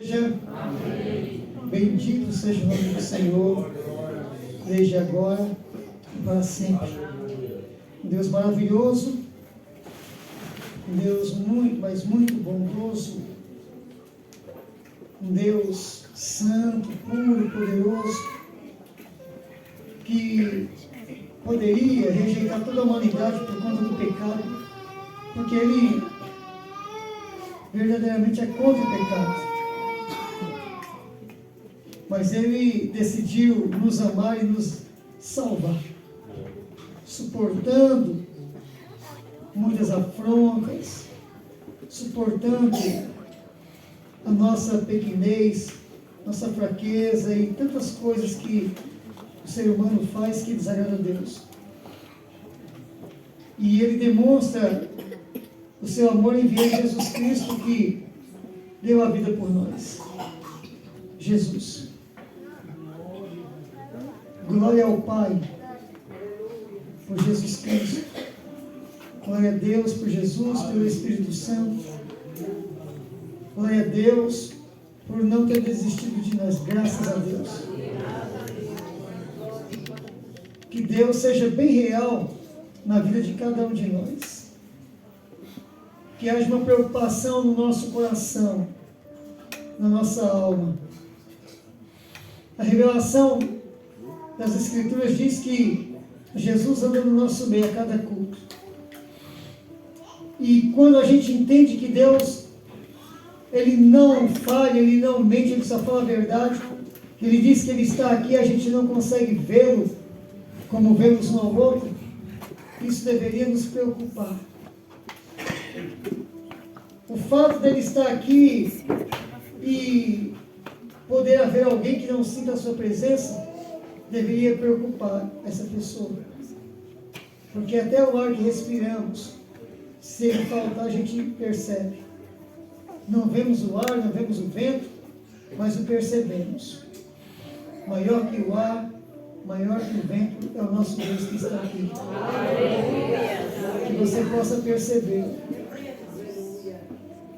Amém. Bendito seja o nome do Senhor, desde agora e para sempre. Um Deus maravilhoso, um Deus muito, mas muito bondoso, um Deus santo, puro, poderoso, que poderia rejeitar toda a humanidade por conta do pecado, porque Ele verdadeiramente é contra o pecado. Mas Ele decidiu nos amar e nos salvar, suportando muitas afrontas, suportando a nossa pequenez, nossa fraqueza e tantas coisas que o ser humano faz que desagrada a Deus. E Ele demonstra o seu amor enviando Jesus Cristo, que deu a vida por nós. Jesus. Glória ao Pai por Jesus Cristo. Glória a Deus por Jesus, pelo Espírito Santo. Glória a Deus por não ter desistido de nós. Graças a Deus. Que Deus seja bem real na vida de cada um de nós. Que haja uma preocupação no nosso coração, na nossa alma. A revelação das Escrituras diz que Jesus anda no nosso meio a cada culto. E quando a gente entende que Deus, Ele não falha, Ele não mente, Ele só fala a verdade, Ele diz que Ele está aqui, a gente não consegue vê-lo como vemos um ao outro, isso deveria nos preocupar. O fato dele estar aqui e poder haver alguém que não sinta a sua presença deveria preocupar essa pessoa. Porque até o ar que respiramos, se ele faltar, a gente percebe. Não vemos o ar, não vemos o vento, mas o percebemos. Maior que o ar, maior que o vento, é o nosso Deus que está aqui. Que você possa perceber.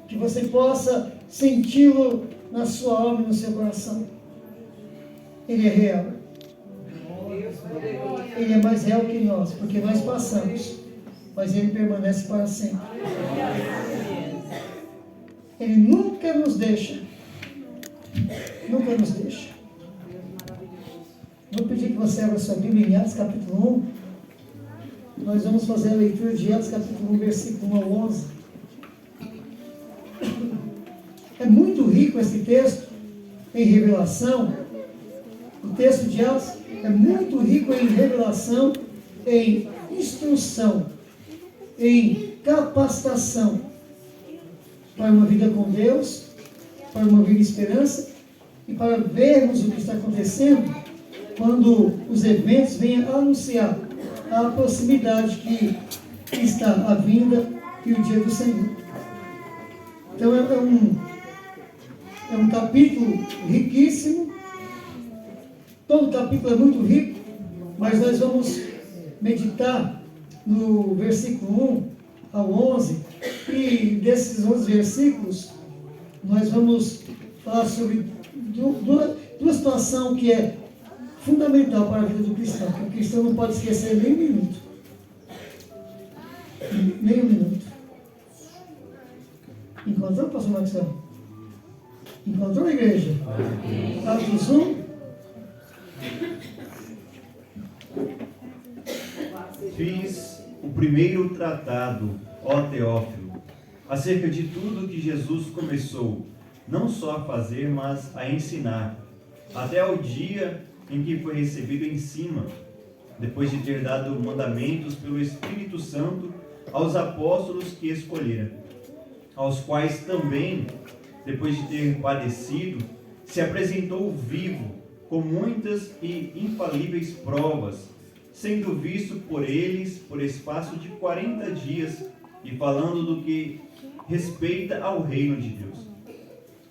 Que você possa senti-lo na sua alma e no seu coração. Ele é real. Ele é mais real que nós, porque nós passamos, mas Ele permanece para sempre. Ele nunca nos deixa. Nunca nos deixa. Vou pedir que você abra sua Bíblia em Atos capítulo 1. Nós vamos fazer a leitura de Atos capítulo 1, versículo 1 ao 11. É muito rico esse texto em revelação. O texto de Atos é muito rico em revelação, em instrução, em capacitação para uma vida com Deus, para uma vida de esperança e para vermos o que está acontecendo quando os eventos venham anunciar a proximidade que está a vinda e o dia do Senhor. Então é um capítulo riquíssimo. Todo capítulo é muito rico, mas nós vamos meditar no versículo 1 ao 11, e desses 11 versículos nós vamos falar sobre duas situações que é fundamental para a vida do cristão, que o cristão não pode esquecer nem um minuto. Nem um minuto. Encontrou, pastor Maxwell? Encontrou a igreja? Atos 1. Fiz o primeiro tratado, ó Teófilo, acerca de tudo que Jesus começou, não só a fazer, mas a ensinar, até ao dia em que foi recebido em cima, depois de ter dado mandamentos pelo Espírito Santo aos apóstolos que escolhera, aos quais também, depois de ter padecido, se apresentou vivo, com muitas e infalíveis provas, sendo visto por eles por espaço de 40 dias, e falando do que respeita ao reino de Deus.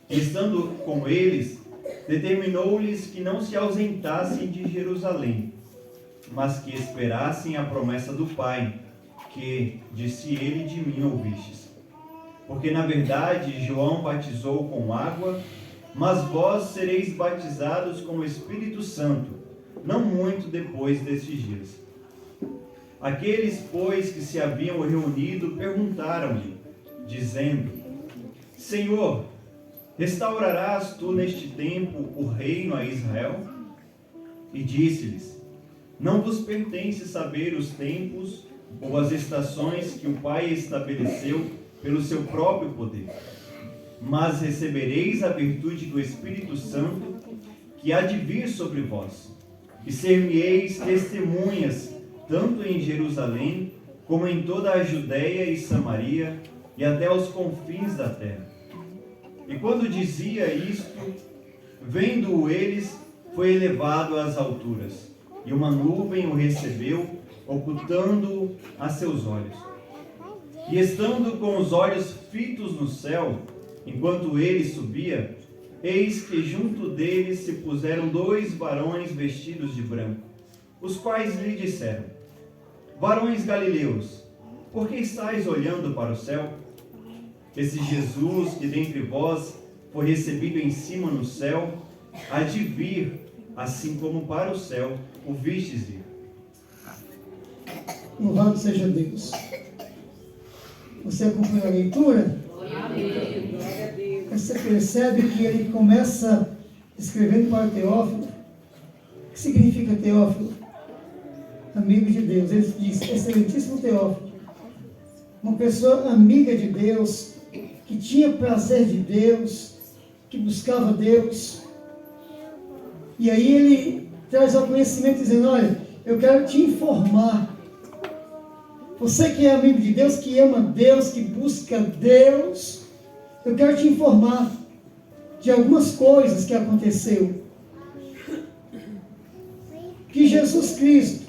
E estando com eles, determinou-lhes que não se ausentassem de Jerusalém, mas que esperassem a promessa do Pai, que, disse ele, de mim ouvistes. Porque, na verdade, João batizou com água, mas vós sereis batizados com o Espírito Santo, não muito depois destes dias. Aqueles, pois, que se haviam reunido, perguntaram-lhe, dizendo: Senhor, restaurarás tu neste tempo o reino a Israel? E disse-lhes: Não vos pertence saber os tempos ou as estações que o Pai estabeleceu pelo seu próprio poder. Mas recebereis a virtude do Espírito Santo, que há de vir sobre vós, e ser-me-eis testemunhas, tanto em Jerusalém, como em toda a Judéia e Samaria, e até os confins da terra. E quando dizia isto, vendo-o eles, foi elevado às alturas, e uma nuvem o recebeu, ocultando-o a seus olhos. E estando com os olhos fitos no céu, enquanto ele subia, eis que junto dele se puseram 2 varões vestidos de branco, os quais lhe disseram: Varões galileus, por que estáis olhando para o céu? Esse Jesus que dentre vós foi recebido em cima no céu, há de vir, assim como para o céu o vistes ir. Louvado seja Deus. Você acompanhou a leitura? Amém. Você percebe que ele começa escrevendo para Teófilo. O que significa Teófilo? Amigo de Deus. Ele diz: excelentíssimo Teófilo, uma pessoa amiga de Deus, que tinha prazer de Deus, que buscava Deus. E aí ele traz ao conhecimento dizendo: olha, eu quero te informar. Você que é amigo de Deus, que ama Deus, que busca Deus, eu quero te informar de algumas coisas que aconteceu. Que Jesus Cristo,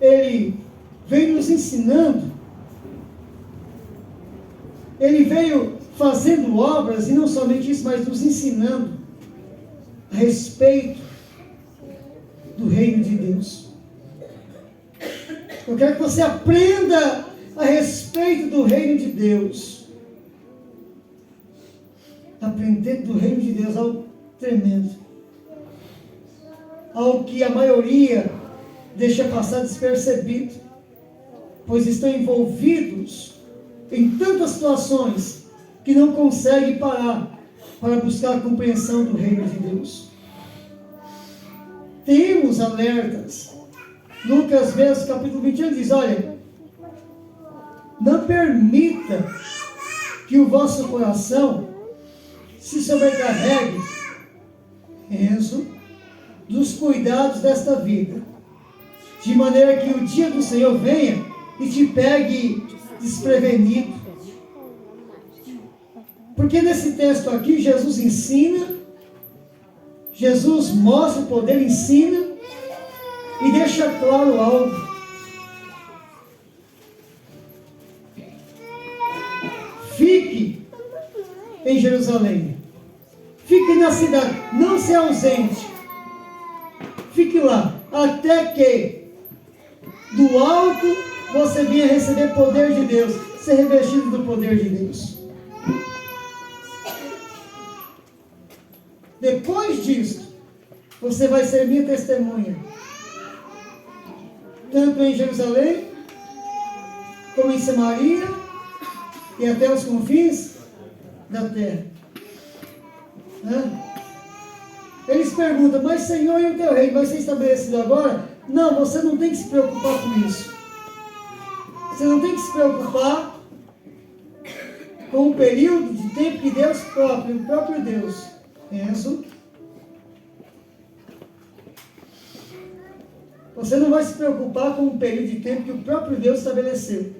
Ele veio nos ensinando, Ele veio fazendo obras, e não somente isso, mas nos ensinando a respeito do reino de Deus. Eu quero que você aprenda a respeito do reino de Deus. Aprender do reino de Deus é algo tremendo. Algo que a maioria deixa passar despercebido, pois estão envolvidos em tantas situações que não conseguem parar para buscar a compreensão do reino de Deus. Temos alertas. Lucas mesmo, capítulo 21, diz: olha, não permita que o vosso coração se sobrecarregue, Enzo, dos cuidados desta vida, de maneira que o dia do Senhor venha e te pegue desprevenido. Porque nesse texto aqui, Jesus ensina, Jesus mostra o poder, ensina, e deixa claro algo. Fique em Jerusalém. Fique na cidade. Não se ausente. Fique lá. Até que do alto você venha receber poder de Deus. Ser revestido do poder de Deus. Depois disso, você vai ser minha testemunha. Tanto em Jerusalém, como em Samaria, e até os confins da terra. Eles perguntam: mas Senhor, e o teu reino vai ser estabelecido agora? Não, você não tem que se preocupar com isso. Você não tem que se preocupar com o período de tempo que Deus próprio, o próprio Deus, penso. Você não vai se preocupar com o período de tempo que o próprio Deus estabeleceu.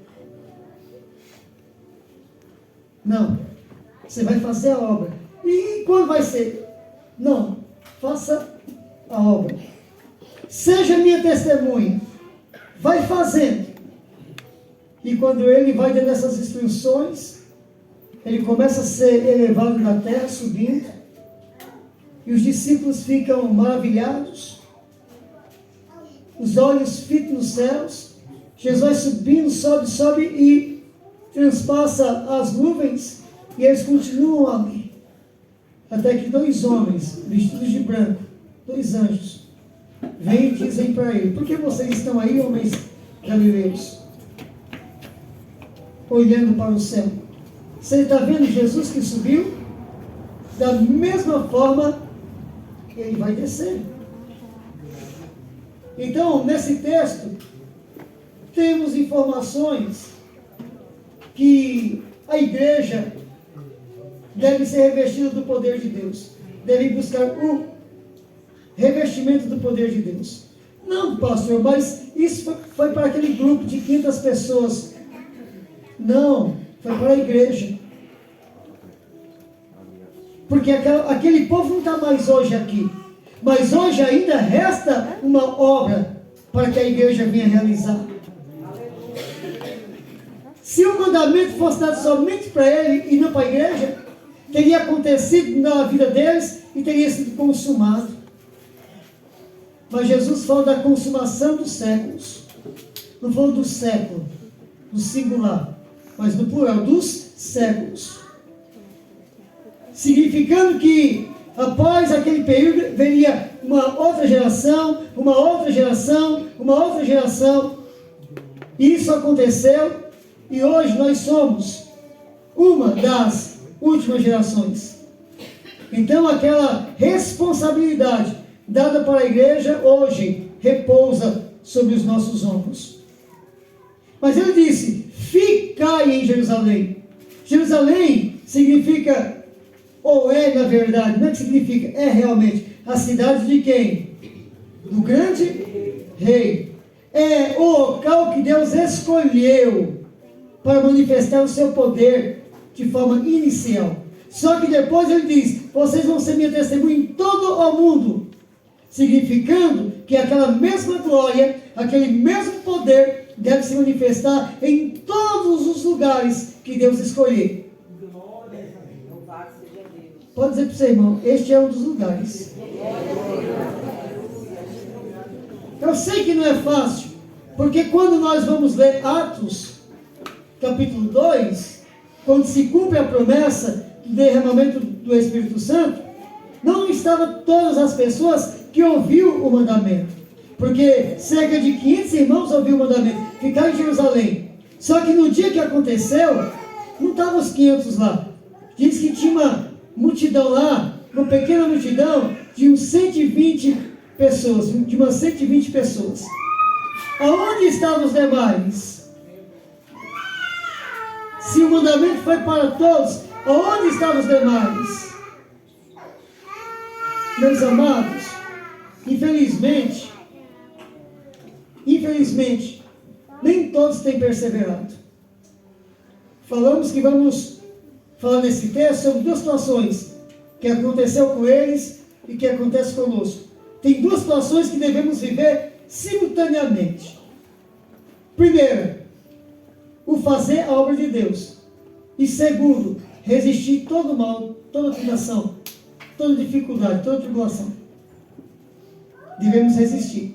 Não. Você vai fazer a obra. E quando vai ser? Não. Faça a obra. Seja minha testemunha. Vai fazendo. E quando ele vai dando essas instruções, ele começa a ser elevado na terra, subindo. E os discípulos ficam maravilhados. Os olhos fitos nos céus. Jesus vai subindo, sobe e transpassa as nuvens. E eles continuam ali. até que 2 homens, vestidos de branco, 2 anjos, vêm e dizem para ele: por que vocês estão aí, homens galileus, olhando para o céu? Você está vendo Jesus que subiu? Da mesma forma, ele vai descer. Então, nesse texto, temos informações que a igreja deve ser revestida do poder de Deus. Deve buscar o revestimento do poder de Deus. Não, pastor, mas isso foi para aquele grupo de 500 pessoas. Não, foi para a igreja. Porque aquele povo não está mais hoje aqui. Mas hoje ainda resta uma obra para que a igreja venha realizar. Se o mandamento fosse dado somente para ele e não para a igreja, teria acontecido na vida deles e teria sido consumado. Mas Jesus fala da consumação dos séculos. Não falou do século, do singular, mas no plural, dos séculos. Significando que após aquele período veria uma outra geração, uma outra geração, uma outra geração. Isso aconteceu e hoje nós somos uma das últimas gerações. Então aquela responsabilidade dada para a igreja hoje repousa sobre os nossos ombros. Mas ele disse: ficai em Jerusalém. Jerusalém significa, ou é na verdade, não é que significa, é realmente a cidade de quem? Do grande rei. É o local que Deus escolheu para manifestar o seu poder de forma inicial. Só que depois ele diz: vocês vão ser minha testemunha em todo o mundo. Significando que aquela mesma glória, aquele mesmo poder deve se manifestar em todos os lugares que Deus escolher. Pode dizer para você, irmão, este é um dos lugares. Eu sei que não é fácil, porque quando nós vamos ler Atos, capítulo 2, quando se cumpre a promessa do derramamento do Espírito Santo, não estavam todas as pessoas que ouviu o mandamento, porque cerca de 500 irmãos ouviu o mandamento, ficar em Jerusalém. Só que no dia que aconteceu, não estavam os 500 lá. Diz que tinha uma multidão lá, uma pequena multidão de uns 120 pessoas, de umas 120 pessoas. Aonde estavam os demais? Se o mandamento foi para todos, aonde estavam os demais? Meus amados, infelizmente, nem todos têm perseverado. Falamos que vamos falar nesse texto sobre 2 situações que aconteceu com eles e que acontece conosco. Tem 2 situações que devemos viver simultaneamente. Primeira, o fazer a obra de Deus. E segundo, resistir todo mal, toda tentação, toda dificuldade, toda tribulação. Devemos resistir.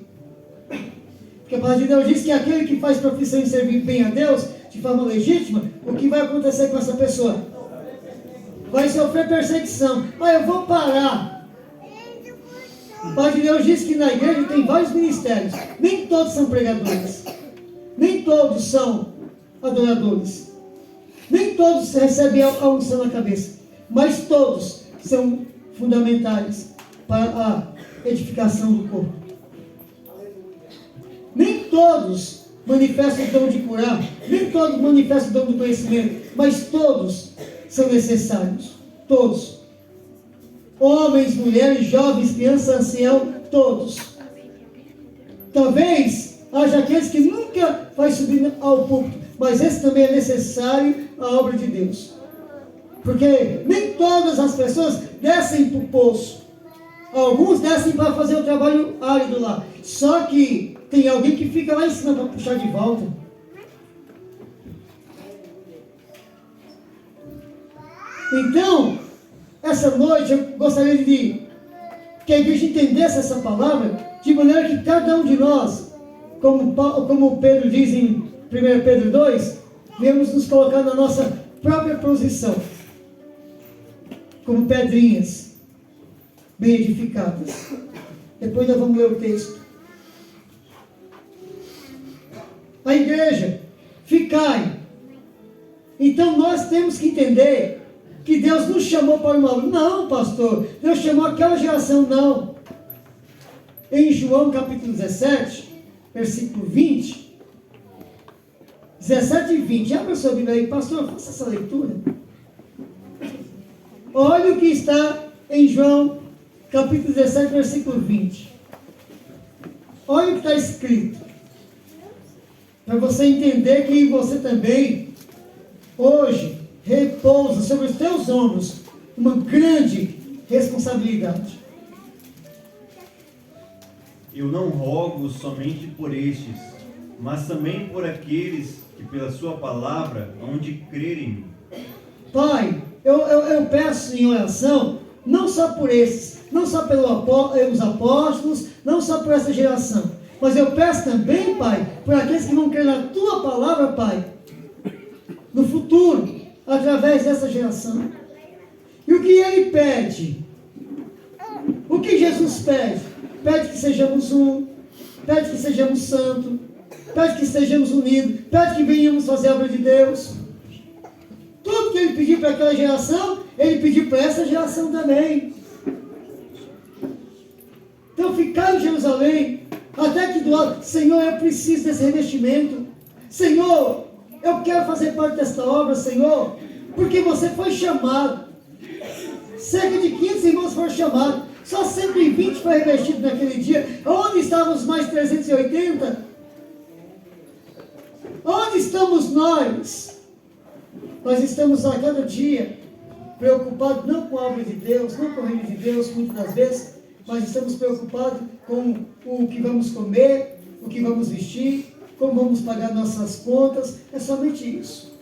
Porque a palavra de Deus diz que aquele que faz profissão em servir bem a Deus, de forma legítima, o que vai acontecer com essa pessoa? Vai sofrer perseguição. Eu vou parar. A palavra de Deus diz que na igreja tem vários ministérios. Nem todos são pregadores. Nem todos são adoradores. Nem todos recebem a unção na cabeça. Mas todos são fundamentais para a edificação do corpo. Nem todos manifestam o dom de curar, nem todos manifestam o dom do conhecimento, mas todos são necessários. Todos. Homens, mulheres, jovens, crianças, anciãos, todos. Talvez haja aqueles que nunca vai subir ao púlpito, mas esse também é necessário à obra de Deus. Porque nem todas as pessoas descem para o poço. Alguns descem para fazer o trabalho árido lá. Só que tem alguém que fica lá em cima para puxar de volta. Então, essa noite eu gostaria de que a igreja entendesse essa palavra, de maneira que cada um de nós, como Pedro diz em 1 Pedro 2, devemos nos colocar na nossa própria posição. como pedrinhas bem edificadas. Depois nós vamos ler o texto. A igreja, ficai. Então nós temos que entender que Deus nos chamou para uma... Não, pastor, Deus chamou aquela geração, não. Em João capítulo 17, versículo 20, 17 e 20, abra sua Bíblia aí, pastor, faça essa leitura. Olha o que está em João capítulo 17, versículo 20. Olha o que está escrito. Para você entender que você também, hoje, repousa sobre os teus ombros uma grande responsabilidade. Eu não rogo somente por estes, mas também por aqueles que pela sua palavra hão de crer em mim. Pai, eu peço em oração, não só por esses, não só pelos apóstolos, não só por essa geração, mas eu peço também, Pai, por aqueles que vão crer na Tua palavra, Pai, no futuro, através dessa geração. E o que Ele pede? O que Jesus pede? Pede que sejamos um, pede que sejamos santos, pede que sejamos unidos, pede que venhamos fazer a obra de Deus. Tudo que Ele pediu para aquela geração, Ele pediu para essa geração também. Então ficar em Jerusalém, até que do alto, Senhor, eu preciso desse revestimento. Senhor, eu quero fazer parte desta obra, Senhor, porque você foi chamado. Cerca de 15 irmãos foram chamados. Só 120 foi revestido naquele dia. Onde estavam os mais 380? Onde estamos nós? Nós estamos a cada dia preocupados não com a obra de Deus, não com o reino de Deus, muitas das vezes, mas estamos preocupados com o que vamos comer, o que vamos vestir, como vamos pagar nossas contas. É somente isso.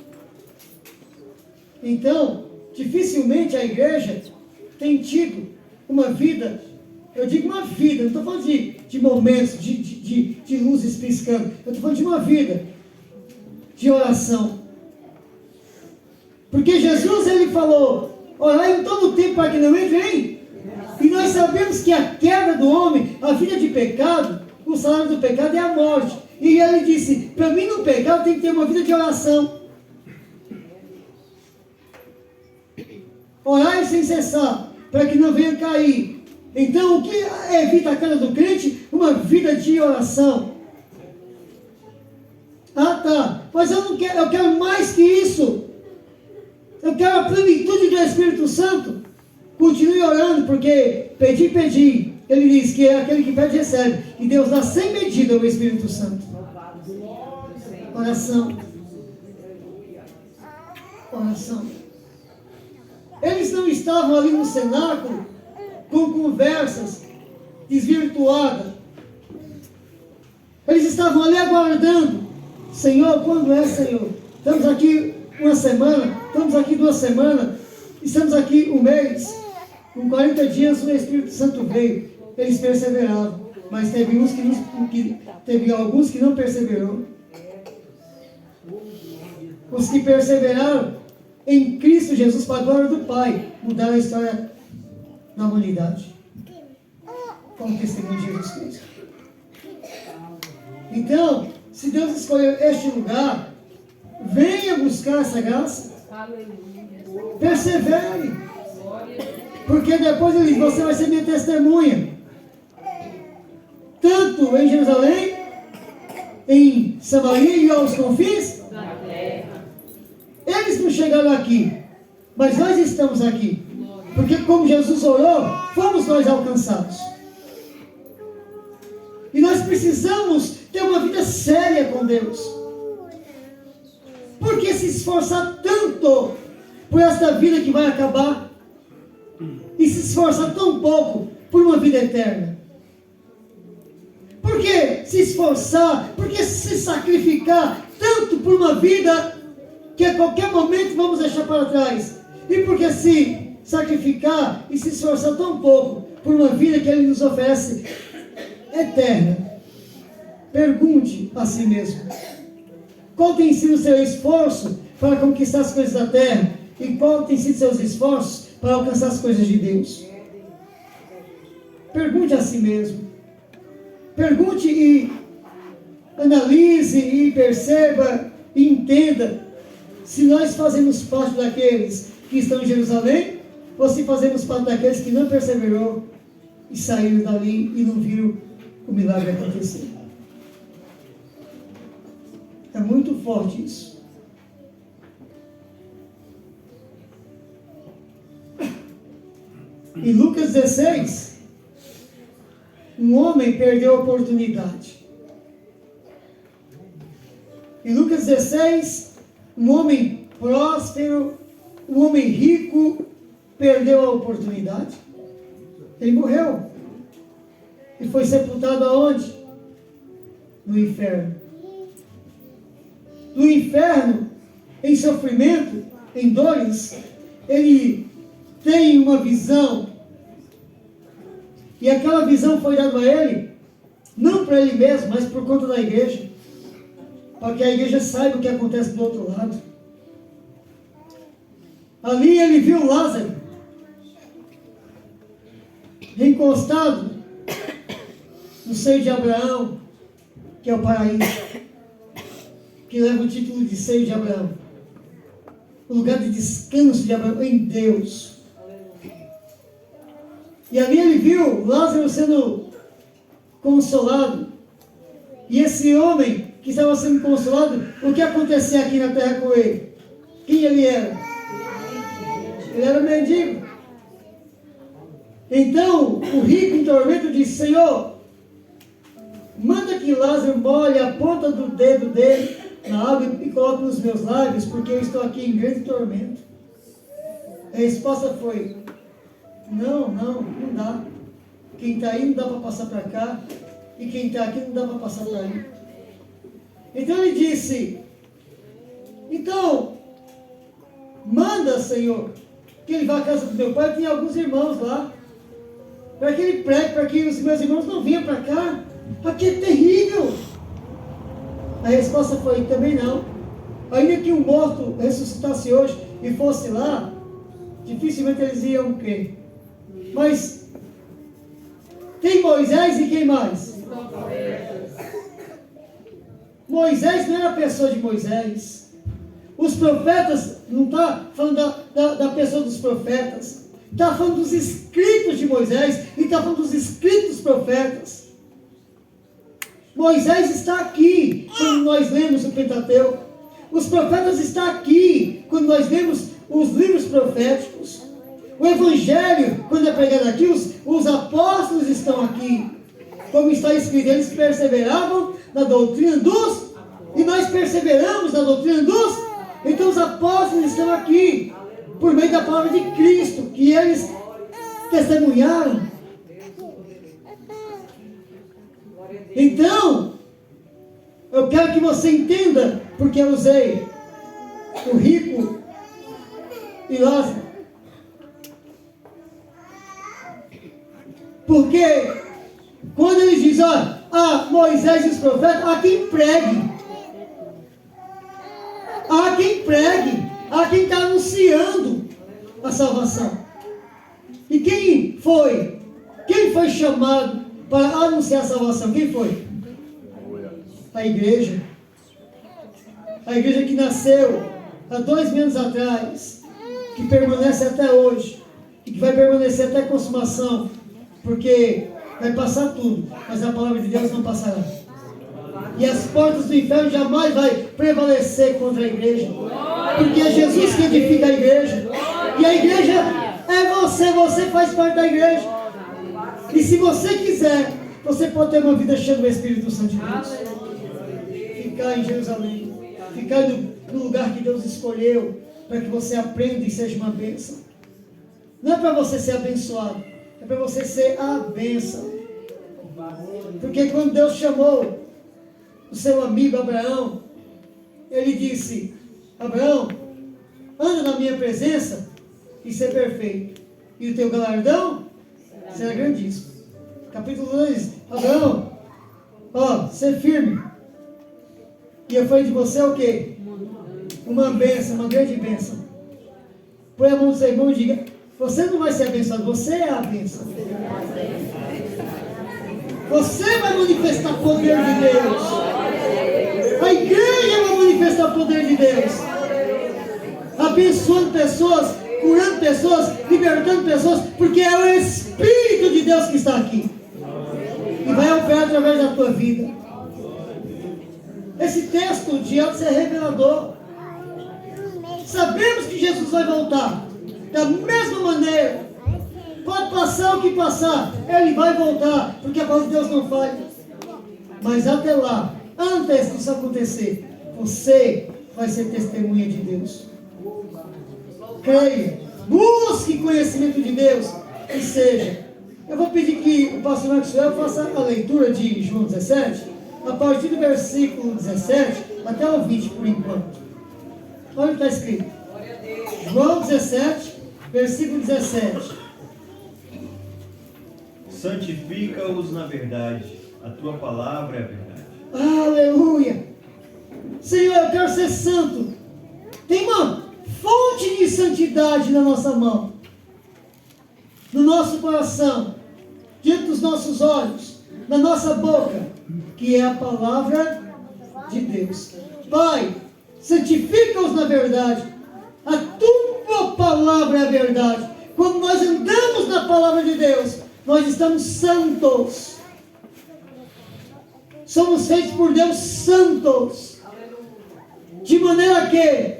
Então, dificilmente a igreja tem tido uma vida, eu digo uma vida, não estou falando de momentos, de luzes piscando, eu estou falando de uma vida de oração. Porque Jesus, Ele falou, orai em todo o tempo para que não entrem. E nós sabemos que a queda do homem, a vida de pecado, o salário do pecado é a morte. E Ele disse, para mim no pecado tem que ter uma vida de oração. Orai sem cessar, para que não venha cair. Então, o que evita a queda do crente? Uma vida de oração. Ah, tá. Mas eu quero mais que isso. Eu quero a plenitude do Espírito Santo. Continue orando, porque pedi. Ele diz que é aquele que pede, recebe. E Deus dá sem medida o Espírito Santo. Oração. Oração. Eles não estavam ali no cenáculo com conversas desvirtuadas. Eles estavam ali aguardando. Senhor, quando é, Senhor? Estamos aqui uma semana, estamos aqui 2 semanas, estamos aqui um mês. Com 40 dias o Espírito Santo veio. Eles perseveravam. Mas teve alguns que não perseveraram. Os que perseveraram em Cristo Jesus, para a glória do Pai, mudaram a história da humanidade. Com o testemunho de Jesus Cristo. Então, se Deus escolheu este lugar, venha buscar essa graça. Persevere. Porque depois ele diz, você vai ser minha testemunha. Tanto em Jerusalém, em Samaria e aos confins da terra. Eles não chegaram aqui, mas nós estamos aqui. Porque como Jesus orou, fomos nós alcançados. E nós precisamos ter uma vida séria com Deus. Por que se esforçar tanto por esta vida que vai acabar? E se esforçar tão pouco por uma vida eterna? Por que se esforçar? Por que se sacrificar tanto por uma vida que a qualquer momento vamos deixar para trás? E por que se sacrificar e se esforçar tão pouco por uma vida que Ele nos oferece eterna? Pergunte a si mesmo. Qual tem sido o seu esforço para conquistar as coisas da terra? E qual tem sido seus esforços para alcançar as coisas de Deus? Pergunte a si mesmo. Pergunte e analise e perceba e entenda se nós fazemos parte daqueles que estão em Jerusalém ou se fazemos parte daqueles que não perseverou e saíram dali e não viram o milagre acontecer. É muito forte isso. Em Lucas 16, um homem perdeu a oportunidade. Em Lucas 16, um homem próspero, um homem rico, perdeu a oportunidade. Ele morreu. E foi sepultado aonde? No inferno. No inferno, em sofrimento, em dores, ele tem uma visão. E aquela visão foi dada a ele, não para ele mesmo, mas por conta da igreja. Para que a igreja saiba o que acontece do outro lado. Ali ele viu Lázaro encostado no seio de Abraão, que é o paraíso, que leva o título de seio de Abraão, o lugar de descanso de Abraão em Deus. E ali ele viu Lázaro sendo consolado. E esse homem que estava sendo consolado, o que acontecia aqui na terra com ele? Quem ele era? Ele era mendigo. Então, o rico em tormento disse: Senhor, manda que Lázaro molhe a ponta do dedo dele na água e coloque nos meus lábios, porque eu estou aqui em grande tormento. A resposta foi: não dá. Quem está aí não dá para passar para cá, e quem está aqui não dá para passar para aí. Então ele disse: então, manda, Senhor, que ele vá à casa do meu pai. Eu tinha alguns irmãos lá, para que ele pregue, para que os meus irmãos não venham para cá. Aqui é terrível. A resposta foi: também não. Ainda que um morto ressuscitasse hoje e fosse lá, dificilmente eles iam crer. Mas tem Moisés e quem mais? Moisés não era a pessoa de Moisés. Os profetas, não está falando da pessoa dos profetas, está falando dos escritos de Moisés e está falando dos escritos dos profetas. Moisés está aqui quando nós lemos o Pentateuco. Os profetas estão aqui quando nós lemos os livros proféticos. O Evangelho, quando é pregado aqui, os apóstolos estão aqui. Como está escrito, eles perseveravam na doutrina dos, e nós perseveramos na doutrina dos. Então os apóstolos estão aqui, por meio da palavra de Cristo, que eles testemunharam. Então, eu quero que você entenda, porque eu usei o rico e Lázaro. Porque quando ele diz, Moisés e os profetas, há quem pregue. Há quem pregue. Há quem está anunciando a salvação. E quem foi? Quem foi chamado para anunciar a salvação? Quem foi? A igreja. A igreja que nasceu há 2000 anos atrás, que permanece até hoje, e que vai permanecer até a consumação, porque vai passar tudo, mas a palavra de Deus não passará. E as portas do inferno jamais vai prevalecer contra a igreja, porque é Jesus que edifica a igreja, e a igreja é você faz parte da igreja. E se você quiser, você pode ter uma vida cheia do Espírito Santo de Deus. Ficar em Jerusalém, ficar no lugar que Deus escolheu, para que você aprenda e seja uma bênção. Não é para você ser abençoado, é para você ser a bênção. Porque quando Deus chamou o seu amigo Abraão, ele disse: Abraão, anda na minha presença e ser perfeito, e o teu galardão será grandíssimo. Capítulo 2, Abraão, ser firme. E eu falei de você o quê? Uma bênção, uma grande bênção. Põe a mão no seu irmão e diga: Você não vai ser abençoado, você é a bênção. Você vai manifestar o poder de Deus. A igreja vai manifestar o poder de Deus. Abençoando pessoas, curando pessoas, libertando pessoas, porque é o Espírito de Deus que está aqui. E vai operar através da tua vida. Esse texto de Atos é revelador. Sabemos que Jesus vai voltar. Da mesma maneira. Pode passar o que passar, Ele vai voltar, porque a palavra de Deus não falha. Mas até lá, antes disso acontecer, você vai ser testemunha de Deus. Creia, busque conhecimento de Deus, e seja. Eu vou pedir que o pastor Maxwell faça a leitura de João 17, a partir do versículo 17 até o 20 por enquanto. Olha o que está escrito. João 17, versículo 17. Santifica-os na verdade, a tua palavra é a verdade. Aleluia! Senhor, eu quero ser santo. Tem uma fonte de santidade na nossa mão, no nosso coração, diante dos nossos olhos, na nossa boca, que é a palavra de Deus. Pai, santifica-os na verdade. A tua palavra é a verdade. Quando nós andamos na palavra de Deus, nós estamos santos. Somos feitos por Deus santos. De maneira que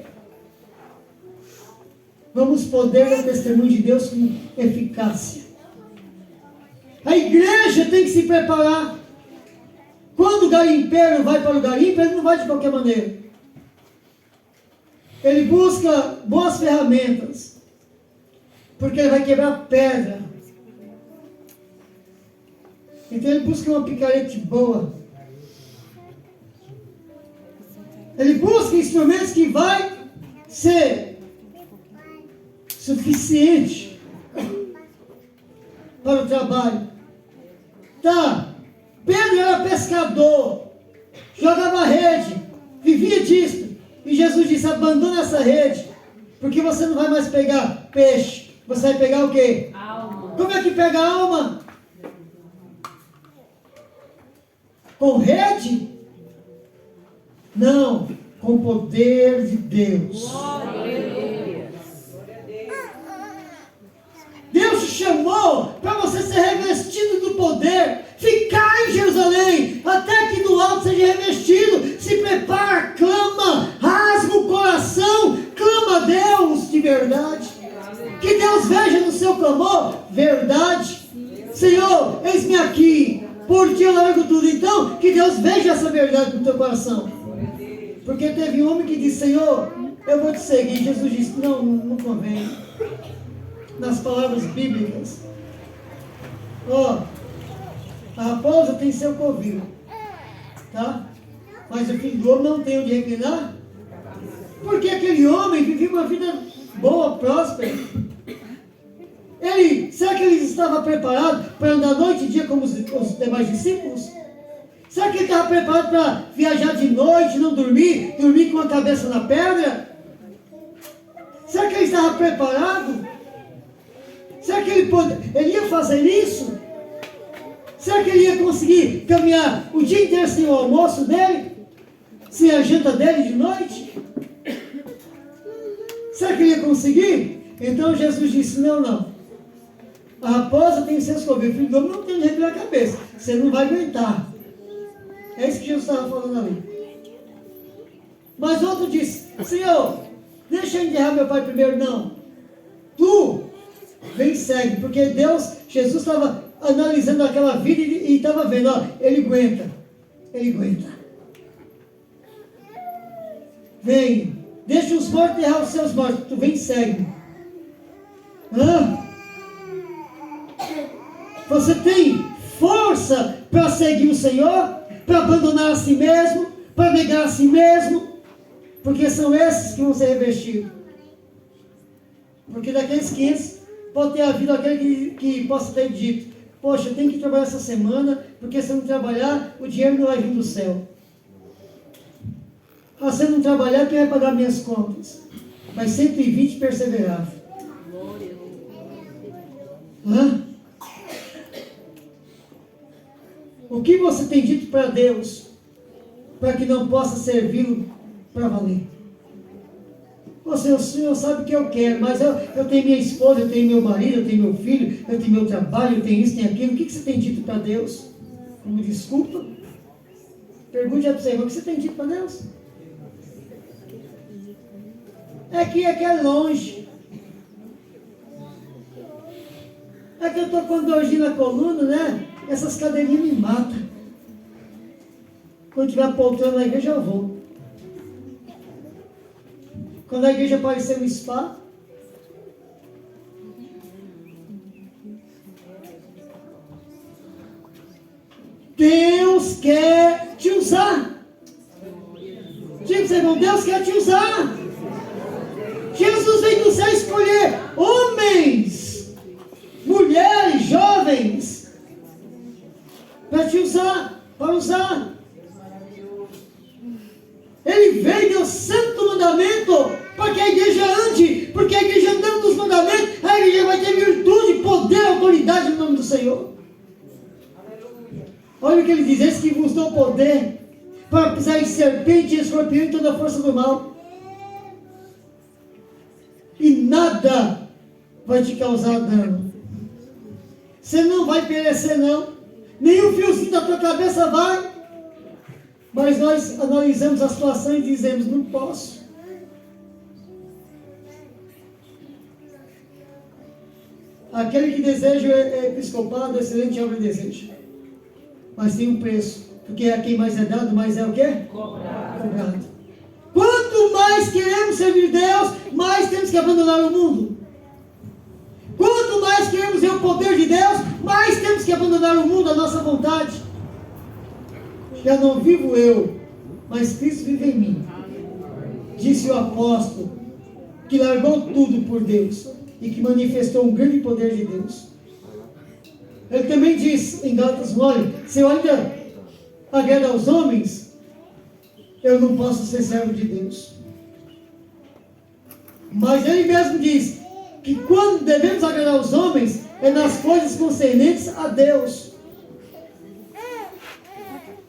vamos poder dar testemunho de Deus com eficácia. A igreja tem que se preparar. Quando o garimpeiro vai para o garimpo, ele não vai de qualquer maneira. Ele busca boas ferramentas, porque ele vai quebrar pedra. Então ele busca uma picarete boa. Ele busca instrumentos que vai ser suficiente para o trabalho. Tá, Pedro era pescador, jogava rede, vivia disso. E Jesus disse, abandona essa rede, porque você não vai mais pegar peixe. Você vai pegar o quê? Alma. Como é que pega a alma? Com rede? Não, com o poder de Deus. Deus te chamou para você ser revestido do poder. Ficar em Jerusalém, até que do alto seja revestido. Se prepara, clama, rasga o coração, clama a Deus de verdade. Que Deus veja no seu clamor verdade. Senhor, eis-me aqui, por ti eu largo tudo. Então, que Deus veja essa verdade no teu coração. Porque teve um homem que disse, Senhor, eu vou te seguir. Jesus disse, não convém. Nas palavras bíblicas. A raposa tem seu covil, tá? Mas o filho do homem não tem onde reclinar. Porque aquele homem vivia uma vida boa, próspera. Será que ele estava preparado para andar noite e dia como os demais discípulos? Será que ele estava preparado para viajar de noite, não dormir com a cabeça na pedra? Será que ele estava preparado? Será que ele ia fazer isso? Será que ele ia conseguir caminhar o dia inteiro sem o almoço dele? Sem a janta dele de noite? Será que ele ia conseguir? Então Jesus disse, não. A raposa tem seus covis, o filho do homem não tem onde reclinar a cabeça. Você não vai aguentar. É isso que Jesus estava falando ali. Mas outro disse, Senhor, deixa eu enterrar meu pai primeiro. Não. Tu, vem e segue. Porque Jesus estava analisando aquela vida e estava vendo, ele aguenta. Vem, deixa os mortos enterrar os seus mortos. Tu vem e segue. Você tem força para seguir o Senhor? Para abandonar a si mesmo? Para negar a si mesmo? Porque são esses que vão ser revestidos. Porque daqueles 500 pode ter havido aquele que possa ter dito, poxa, eu tenho que trabalhar essa semana, porque se eu não trabalhar, o dinheiro não vai vir do céu. Se eu não trabalhar, quem vai pagar minhas contas? Mas 120 perseveravam. Hã? O que você tem dito para Deus para que não possa servi-lo para valer? O Senhor sabe o que eu quero, mas eu tenho minha esposa, eu tenho meu marido, eu tenho meu filho, eu tenho meu trabalho, eu tenho isso, tenho aquilo. O que você tem dito para Deus? Como desculpa? Pergunte para você, o que você tem dito para Deus? É que é longe. É que eu estou com dorzinha na coluna, né? Essas cadeirinhas me matam. Quando tiver poltrona na igreja, eu vou. Quando a igreja aparecer no spa, Deus quer te usar. Diga, seu irmão, Deus quer te usar. Jesus veio do céu escolher homens, mulheres, jovens, para te usar, para usar. Ele veio, deu santo mandamento para que a igreja ande, porque a igreja andando nos mandamentos, a igreja vai ter virtude, poder, autoridade no nome do Senhor. Olha o que ele diz: esse que vos deu poder para pisar em serpente e escorpião e toda a força do mal, e nada vai te causar dano. Você não vai perecer, não. Nenhum fiozinho da tua cabeça vai. Mas nós analisamos a situação e dizemos: não posso. Aquele que deseja é episcopado, excelente obra deseja. Mas tem um preço. Porque a quem mais é dado, mais é o quê? Cobrado. Quanto mais queremos servir Deus, mais temos que abandonar o mundo. Quanto mais queremos ver o poder de Deus, mais temos que abandonar o mundo, a nossa vontade. Já não vivo eu, mas Cristo vive em mim. Disse o apóstolo, que largou tudo por Deus e que manifestou um grande poder de Deus. Ele também diz em Gálatas 9, se eu ainda agrado aos homens, eu não posso ser servo de Deus. Mas ele mesmo diz que quando devemos agradar aos homens, é nas coisas concernentes a Deus.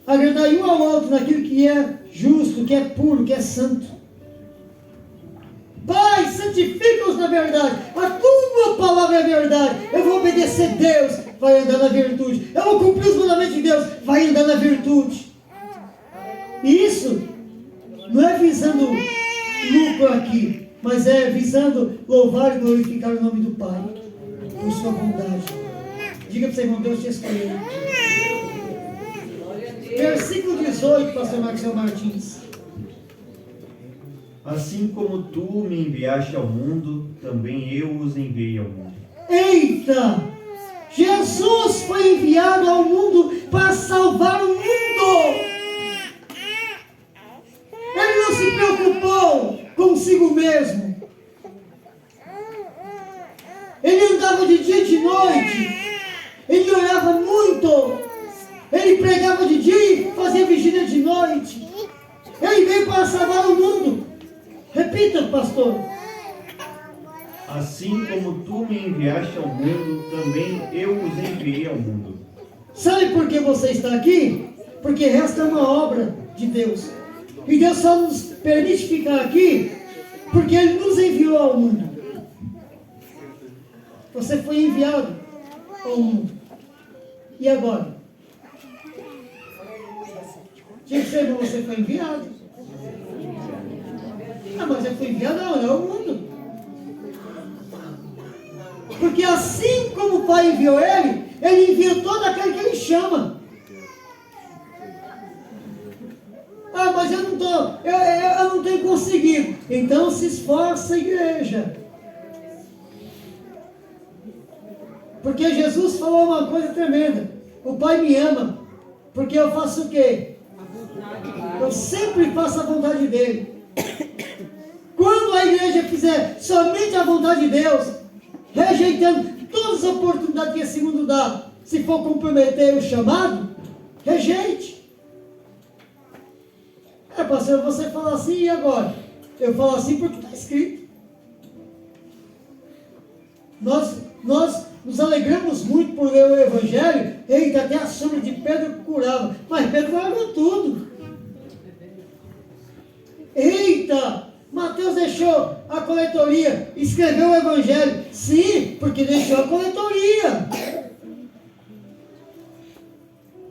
Agradar um ao outro naquilo que é justo, que é puro, que é santo. Pai, santifica-os na verdade. A tua palavra é verdade. Eu vou obedecer a Deus, vai andar na virtude. Eu vou cumprir os mandamentos de Deus, vai andar na virtude. E isso não é visando lucro aqui, mas é visando louvar e glorificar o nome do Pai por sua bondade. Diga para o seu irmão: Deus te escolheu. Versículo 18, pastor Maxwell Martins. Assim como tu me enviaste ao mundo, também eu os enviei ao mundo. Eita! Jesus foi enviado ao mundo para salvar o mundo. Ele não se preocupou consigo mesmo. Ele andava de dia e de noite. Ele orava muito. Ele pregava de dia e fazia vigília de noite. Ele veio para salvar o mundo. Repita, pastor. Assim como tu me enviaste ao mundo, também eu os enviei ao mundo. Sabe por que você está aqui? Porque esta é uma obra de Deus. E Deus só nos permite ficar aqui porque Ele nos enviou ao mundo. Você foi enviado ao mundo. E agora? Tinha que ser, você foi enviado. Ah, mas eu fui enviado, não, é o mundo. Porque assim como o Pai enviou Ele envia todo aquele que Ele chama. Ah, mas eu não tenho conseguido. Então se esforça, igreja. Porque Jesus falou uma coisa tremenda. O Pai me ama, porque eu faço o quê? Eu sempre faço a vontade dEle. Quando a igreja fizer somente a vontade de Deus, rejeitando todas as oportunidades que esse mundo dá, se for comprometer o chamado, rejeite. Pastor, você fala assim, e agora? Eu falo assim porque está escrito. Nós nos alegramos muito por ler o Evangelho. Eita, até a sombra de Pedro curava. Mas Pedro largou tudo. Eita, Mateus deixou a coletoria, escreveu o Evangelho. Sim, porque deixou a coletoria.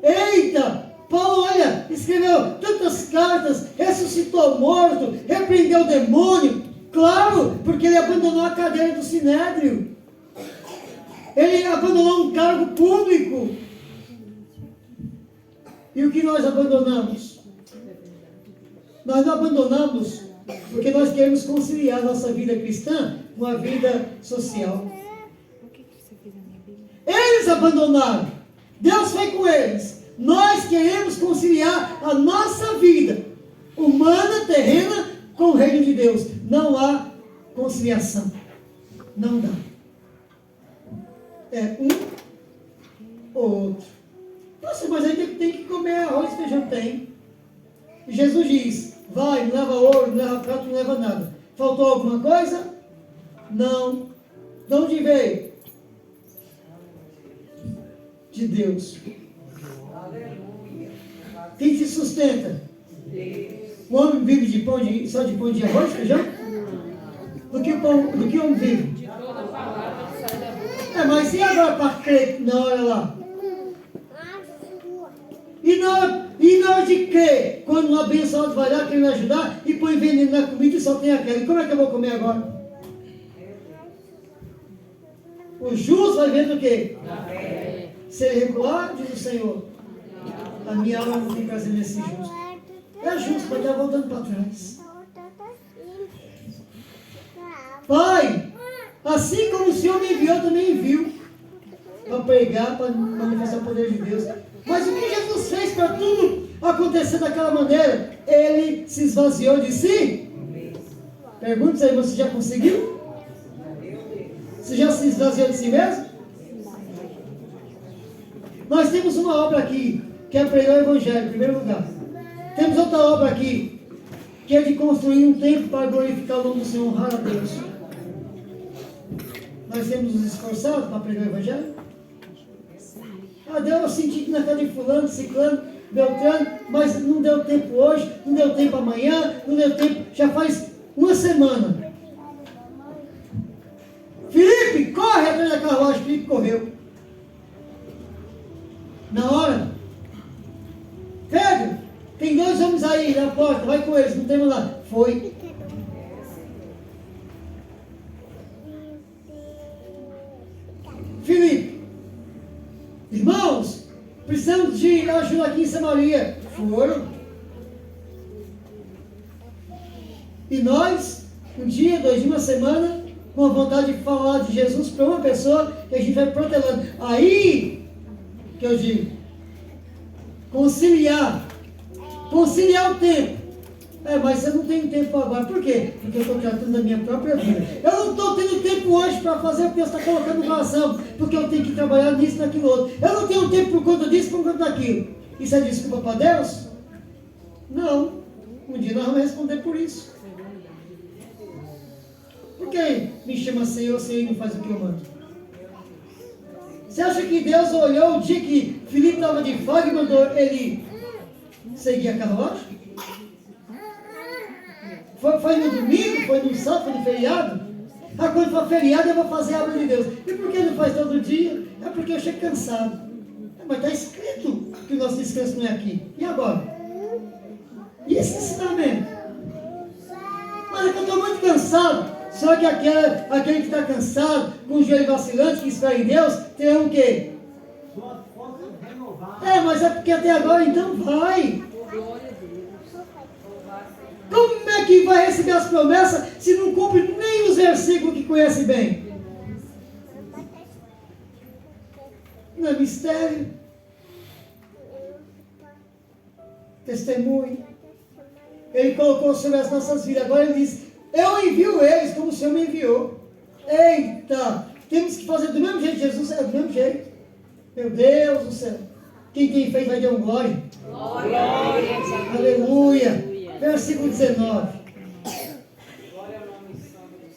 Eita, Paulo, olha, escreveu tantas cartas, ressuscitou morto, repreendeu o demônio. Claro, porque ele abandonou a cadeira do Sinédrio. Ele abandonou um cargo público. E o que nós abandonamos? Nós não abandonamos porque nós queremos conciliar nossa vida cristã com a vida social. Eles abandonaram. Deus foi com eles. Nós queremos conciliar a nossa vida humana, terrena, com o reino de Deus. Não há conciliação. Não dá. É um ou outro. Nossa, mas aí tem que comer arroz e feijão. Tem. E Jesus diz, vai, não leva ouro, não leva prato, não leva nada. Faltou alguma coisa? Não. De onde veio? De Deus. Quem te sustenta? O homem vive de pão só de pão de arroz e feijão? Do que o homem vive? De toda palavra que sai da boca. Mas e agora para crer na hora lá? E na hora de crer, quando um abençoado vai lá querendo ajudar e põe veneno na comida e só tem aquela. E como é que eu vou comer agora? O justo vai vendo o quê? Se ele recuar, diz o Senhor, a minha alma não tem prazer nesse justo. É justo, mas está voltando para trás. Pai, assim como o Senhor me enviou, eu também envio para pregar, para manifestar o poder de Deus. Mas o que Jesus fez para tudo acontecer daquela maneira? Ele se esvaziou de si? Pergunta aí, você já conseguiu? Você já se esvaziou de si mesmo? Nós temos uma obra aqui, que é pregar o Evangelho, em primeiro lugar. Temos outra obra aqui, que é de construir um templo para glorificar o nome do Senhor, honrar a Deus. Nós temos nos esforçado para pregar o Evangelho? Deus, eu senti que na casa de fulano, ciclano, beltrano, mas não deu tempo hoje, não deu tempo amanhã, não deu tempo, já faz uma semana. Felipe, corre atrás da carruagem. Felipe correu. Na hora. Pedro, tem 2 homens aí na porta, vai com eles, não tem mais lá. Foi. Felipe, irmãos, precisamos de ajuda aqui em Samaria. Foram. E nós, um dia, 2 dias, uma semana, com a vontade de falar de Jesus para uma pessoa, que a gente vai protelando. Aí, que eu digo, conciliar o tempo. Mas você não tem tempo agora. Por quê? Porque eu estou tratando da minha própria vida. Eu não estou tendo tempo hoje para fazer o que Deus está colocando no coração, porque eu tenho que trabalhar nisso, naquilo outro. Eu não tenho tempo por conta disso, por conta daquilo. Isso é desculpa para Deus? Não. Um dia nós vamos responder por isso. Por que me chama Senhor, Senhor, e não faz o que eu mando? Você acha que Deus olhou o dia que Filipe estava de folga e mandou ele seguir a carruagem? Foi no domingo, foi no sábado, foi no feriado? Quando for feriado eu vou fazer a obra de Deus. E por que não faz todo dia? É porque eu chego cansado. Mas está escrito que o nosso descanso não é aqui. E agora? E esse ensinamento? Mas é que eu estou muito cansado. Só que aquele que está cansado, com o joelho vacilante, que espera em Deus, terá o quê? Mas é porque até agora, então vai. Como é que vai receber as promessas se não cumpre nem os versículos que conhece bem? Não é mistério. Testemunho. Ele colocou sobre as nossas vidas. Agora ele diz, eu envio eles como o Senhor me enviou. Eita! Temos que fazer do mesmo jeito. Jesus é do mesmo jeito. Meu Deus do céu. Quem tem fé vai dar um glória. Glória. Aleluia. Versículo 19.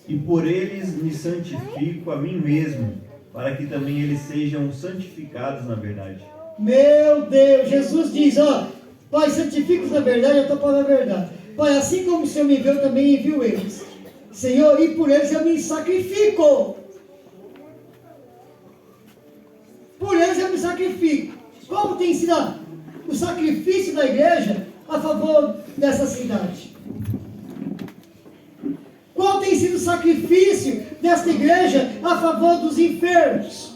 E por eles me santifico a mim mesmo, para que também eles sejam santificados na verdade. Meu Deus, Jesus diz, ó, Pai, santifica-os na verdade, eu estou falando a verdade. Pai, assim como o Senhor me enviou, eu também envio eles. Senhor, e por eles eu me sacrifico. Por eles eu me sacrifico. Como tem sido o sacrifício da igreja a favor dessa cidade? Qual tem sido o sacrifício desta igreja a favor dos enfermos?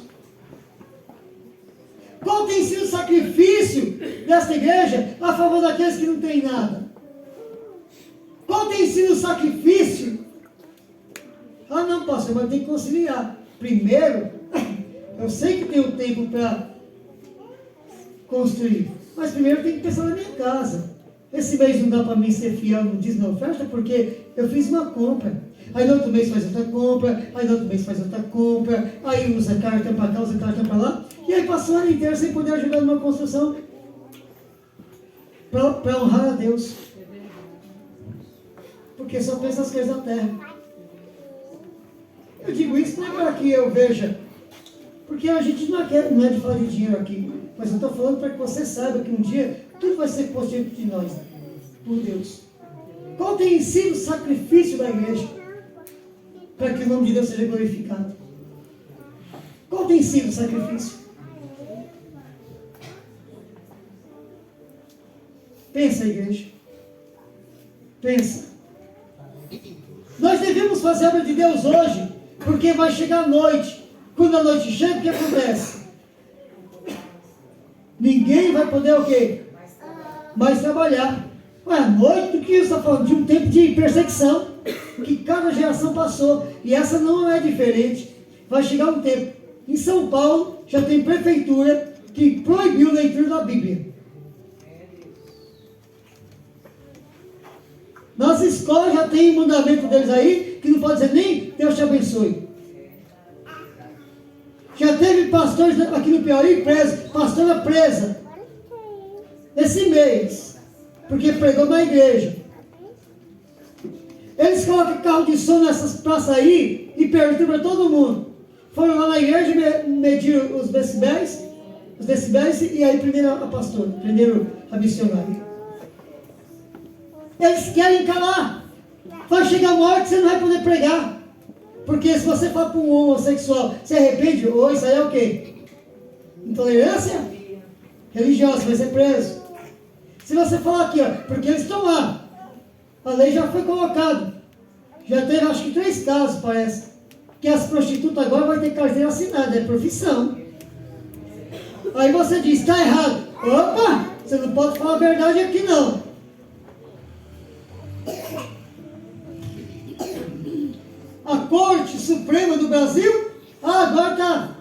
Qual tem sido o sacrifício desta igreja a favor daqueles que não têm nada? Qual tem sido o sacrifício? Ah não, pastor, mas tem que conciliar. Primeiro, eu sei que tem um tempo para construir, mas primeiro tem que pensar na minha casa. Esse mês não dá para mim ser fiel no dízimo na oferta porque eu fiz uma compra. Aí no outro mês faz outra compra, aí no outro mês faz outra compra, aí usa carta para cá, usa carta para lá, e aí passou o ano inteiro sem poder ajudar numa construção para honrar a Deus. Porque só pensa as coisas da terra. Eu digo isso não é para que eu veja, porque a gente não é de falar de dinheiro aqui, mas eu estou falando para que você saiba que um dia tudo vai ser posto diante de nós, por Deus. Qual tem sido o sacrifício da igreja para que o nome de Deus seja glorificado? Qual tem sido o sacrifício? Pensa, igreja. Pensa. Nós devemos fazer a obra de Deus hoje, porque vai chegar a noite. Quando a noite chega, o que acontece? Ninguém vai poder o quê? Mais trabalhar. Mas a noite do que isso está falando? De um tempo de perseguição que cada geração passou. E essa não é diferente. Vai chegar um tempo. Em São Paulo já tem prefeitura que proibiu a leitura da Bíblia. Nas escolas já tem mandamento deles aí que não pode dizer nem Deus te abençoe. Já teve pastores aqui no Piauí preso, pastora presa esse mês, porque pregou na igreja. Eles colocam carro de som nessas praças aí e perturbam todo mundo. Foram lá na igreja, mediram os decibéis e aí prenderam a pastora, prenderam a missionária. Eles querem calar. Vai chegar uma hora que você não vai poder pregar. Porque se você falar para um homossexual, se arrepende, ou isso aí é o quê? Intolerância religiosa, vai ser preso. Se você falar aqui, ó, porque eles estão lá, a lei já foi colocada. Já teve acho que 3 casos, parece. Que as prostitutas agora vão ter carteira assinada, é profissão. Aí você diz, está errado. Opa, você não pode falar a verdade aqui não. A Corte Suprema do Brasil agora está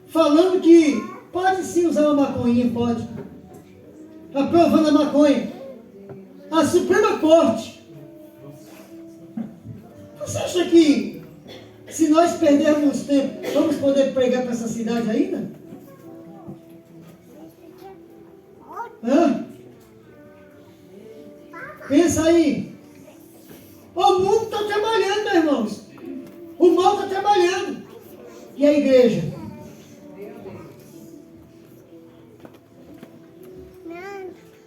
falando que pode sim usar uma maconhinha, pode. Aprovando a maconha. A Suprema Corte. Você acha que se nós perdermos tempo, vamos poder pregar para essa cidade ainda? Hã? Pensa aí. O mundo está trabalhando, meus irmãos. O mal está trabalhando. E a igreja?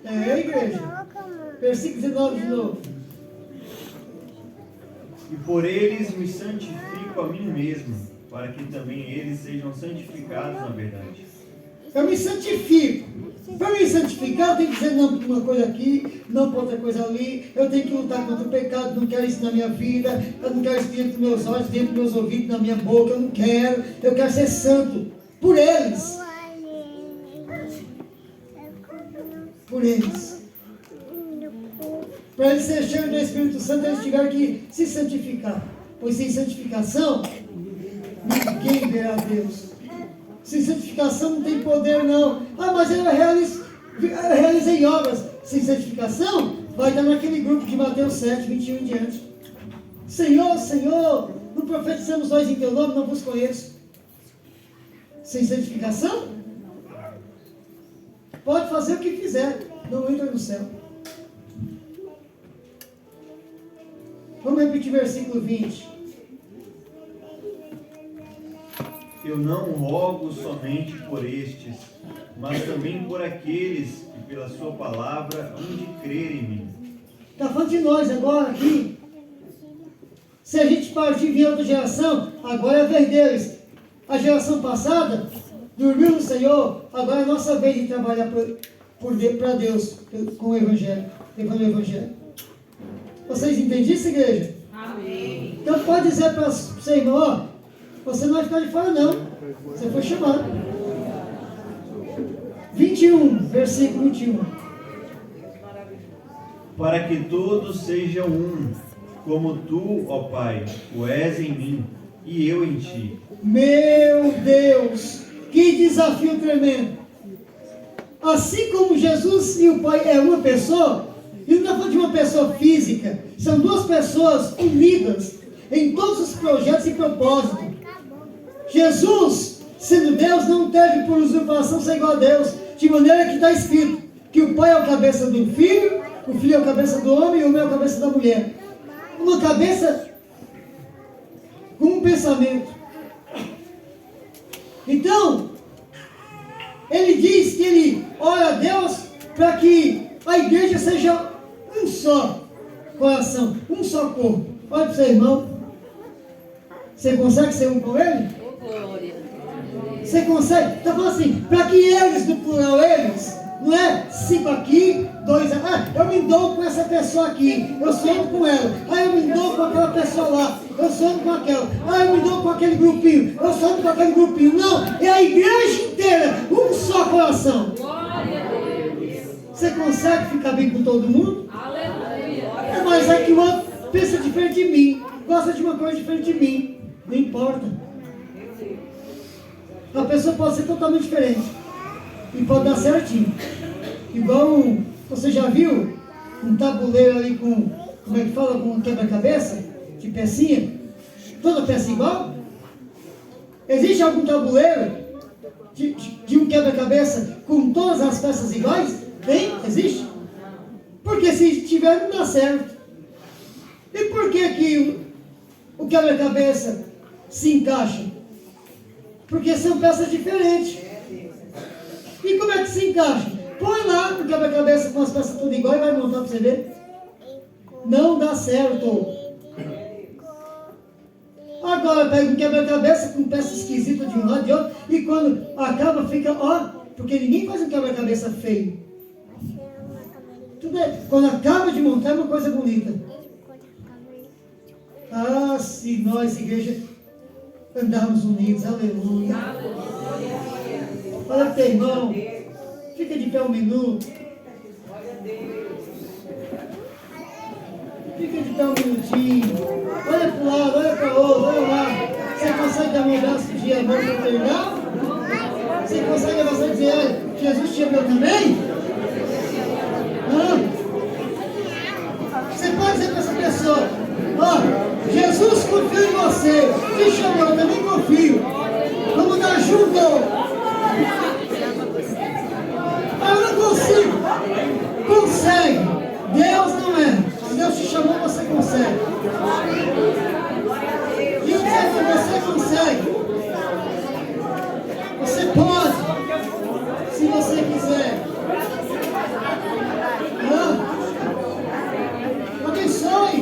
É a igreja. Versículo 19 de novo. E por eles me santifico a mim mesmo, para que também eles sejam santificados na verdade. Eu me santifico. Para me santificar, eu tenho que dizer não para uma coisa aqui, não para outra coisa ali. Eu tenho que lutar contra o pecado, não quero isso na minha vida. Eu não quero isso dentro dos meus olhos, dentro dos meus ouvidos, na minha boca. Eu não quero. Eu quero ser santo. Por eles. Por eles. Para eles serem cheios do Espírito Santo, eles tiveram que se santificar. Pois sem santificação, ninguém verá Deus. Sem santificação não tem poder não. Ah, mas eu realizei obras. Sem santificação, vai estar naquele grupo de Mateus 7, 21 em diante. Senhor, Senhor, não profetizamos nós em teu nome, não vos conheço. Sem santificação, pode fazer o que fizer, não entra no céu. Vamos repetir versículo 20. eu não rogo somente por estes, mas também por aqueles que pela sua palavra hão de crer em mim. Está falando de nós agora aqui. Se a gente partir em outra geração, agora é a vez deles. A geração passada dormiu no Senhor, agora é a nossa vez de trabalhar para Deus com o Evangelho, levando o Evangelho. Vocês entendem isso, igreja? Amém. Então pode dizer para o seu irmão, ó, você não vai ficar de fora não, você foi chamado. 21, versículo 21. Para que todos sejam um, como tu, ó Pai, o és em mim e eu em ti. Meu Deus, que desafio tremendo. Assim como Jesus e o Pai é uma pessoa, e não está falando de uma pessoa física, são duas pessoas unidas em todos os projetos e propósitos. Jesus, sendo Deus, não teve por usurpação ser igual a Deus, de maneira que está escrito que o Pai é a cabeça do Filho, o Filho é a cabeça do homem e o homem é a cabeça da mulher. Uma cabeça com um pensamento. Então, ele diz que ele ora a Deus para que a igreja seja um só coração, um só corpo. Olha para o seu irmão. Você consegue ser um com ele? Glória. Você consegue? Está falando assim, para que eles, no plural, eles, não é 5 aqui, 2 aqui. Ah, eu me dou com essa pessoa aqui, eu sou com ela. Ah, eu me dou com aquela pessoa lá, eu sou com aquela. Ah, eu me dou com aquele grupinho, eu sou com aquele grupinho. Não, é a igreja inteira, um só coração. Glória a Deus. Você consegue ficar bem com todo mundo? Aleluia. Mas é que o outro pensa diferente de mim, gosta de uma coisa diferente de mim. Não importa. A pessoa pode ser totalmente diferente. E pode dar certinho. Igual você já viu um tabuleiro ali com, como é que fala, com um quebra-cabeça, de pecinha? Toda peça igual? Existe algum tabuleiro de um quebra-cabeça com todas as peças iguais? Tem? Existe? Porque se tiver não dá certo. E por que o quebra-cabeça se encaixa? Porque são peças diferentes. E como é que se encaixa? Põe lá o quebra-cabeça com as peças tudo igual e vai montar para você ver. Não dá certo. Agora pega um quebra-cabeça com peça esquisita de um lado e de outro, e quando acaba fica, ó, porque ninguém faz um quebra-cabeça feio. Tudo é, quando acaba de montar é uma coisa bonita. Ah, se nós, igreja, andarmos unidos, aleluia. Olha para o teu irmão, fica de pé um minuto. Fica de pé um minutinho. Olha para o lado, olha para o outro, olha lá. Você consegue dar um abraço de amor para o teu irmão? Você consegue abraçar e dizer, olha, Jesus te amou também? Você pode dizer para essa pessoa, ó, Jesus confia em você, te chamou, eu também confio. Vamos dar junto. Eu não consigo. Consegue. Deus não é. Se Deus te chamou, você consegue. E eu dizer que você consegue. Você pode. Se você quiser. Abençoe.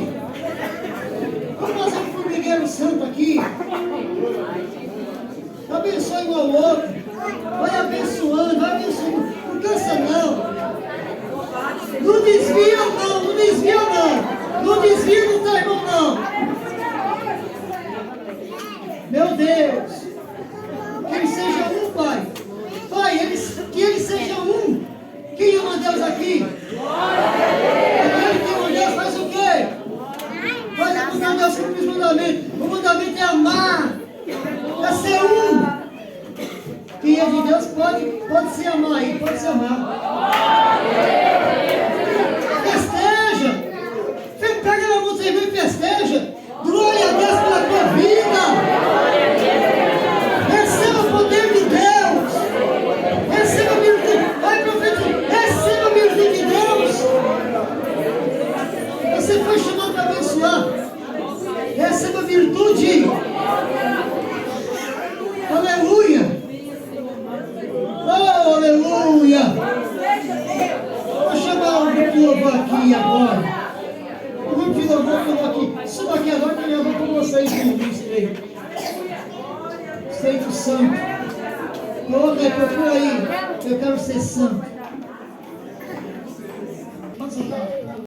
Vamos fazer um formigueiro santo aqui. Abençoe um ao outro. Vai abençoando, vai abençoando. Não cansa não. Não desvia não, não desvia não. Não desvia do teu irmão não. Meu Deus. Que eles sejam um, Pai. Pai, que eles sejam um. Quem ama Deus aqui? Aquele que ama Deus faz o quê? Faz a Deus cumprir os mandamentos. O mandamento é amar. É ser um. Quem é de Deus pode se amar aí, pode se amar. Festeja. Pega na mão do irmão e festeja. Glória a Deus pela tua vida. Receba o poder de Deus. Receba a virtude. Vai, profeta, receba a virtude de Deus. Você foi chamado para abençoar. Receba a virtude. Aleluia. 3 minutinhos, creio. Espírito Santo. Coloca aí, procura aí. Eu quero ser santo.